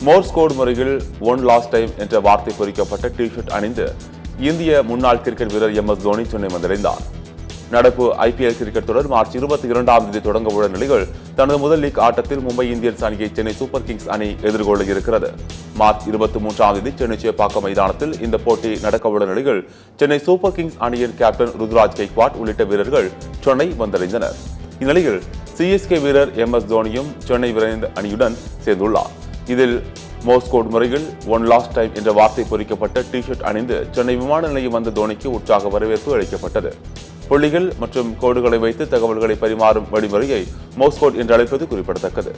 Morse code முறையில் one last time என்ற வார்த்தை பொறிக்கப்பட்ட டி ஷர்ட் அணிந்து இந்திய முன்னாள் கிரிக்கெட் வீரர் MS தோனி சென்னை வந்தடைந்தார். நடப்பு IPL கிரிக்கெட் தொடர் மார்ச் 22ஆம் தேதி தொடங்க உள்ள நிலையில் தனது முதல் லீக் ஆட்டத்தில் மும்பை இந்தியன்ஸ் அணியை சென்னை சூப்பர் கிங்ஸ் அணி எதிர்கொள்ள இருக்கிறது. மார்ச் 23ஆம் தேதி சென்னை சேப்பாக்கம் மைதானத்தில் இந்த போட்டி நடக்க உள்ள நிலையில் சென்னை சூப்பர் கிங்ஸ் அணியின் கேப்டன் ருத்ராஜ் கெய்க்வாட் உள்ளிட்ட வீரர்கள் சென்னை வந்தடைந்தனர். இந்நிலையில் CSK வீரர் MS தோனியும் சென்னை விரைந்த அணியுடன் சேர்ந்துள்ளார். இதில் மோர்ஸ் கோட் முறையில் ஒன் லாஸ்ட் டைம் என்ற வார்த்தை பொறிக்கப்பட்ட டி ஷர்ட் அணிந்து சென்னை விமான நிலையம் வந்த தோனிக்கு உற்சாக வரவேற்பு அளிக்கப்பட்டது. புள்ளிகள் மற்றும் கோடுகளை வைத்து தகவல்களை பரிமாறும் வழிமுறையை மோர்ஸ் கோட் என்று அழைப்பது குறிப்பிடத்தக்கது.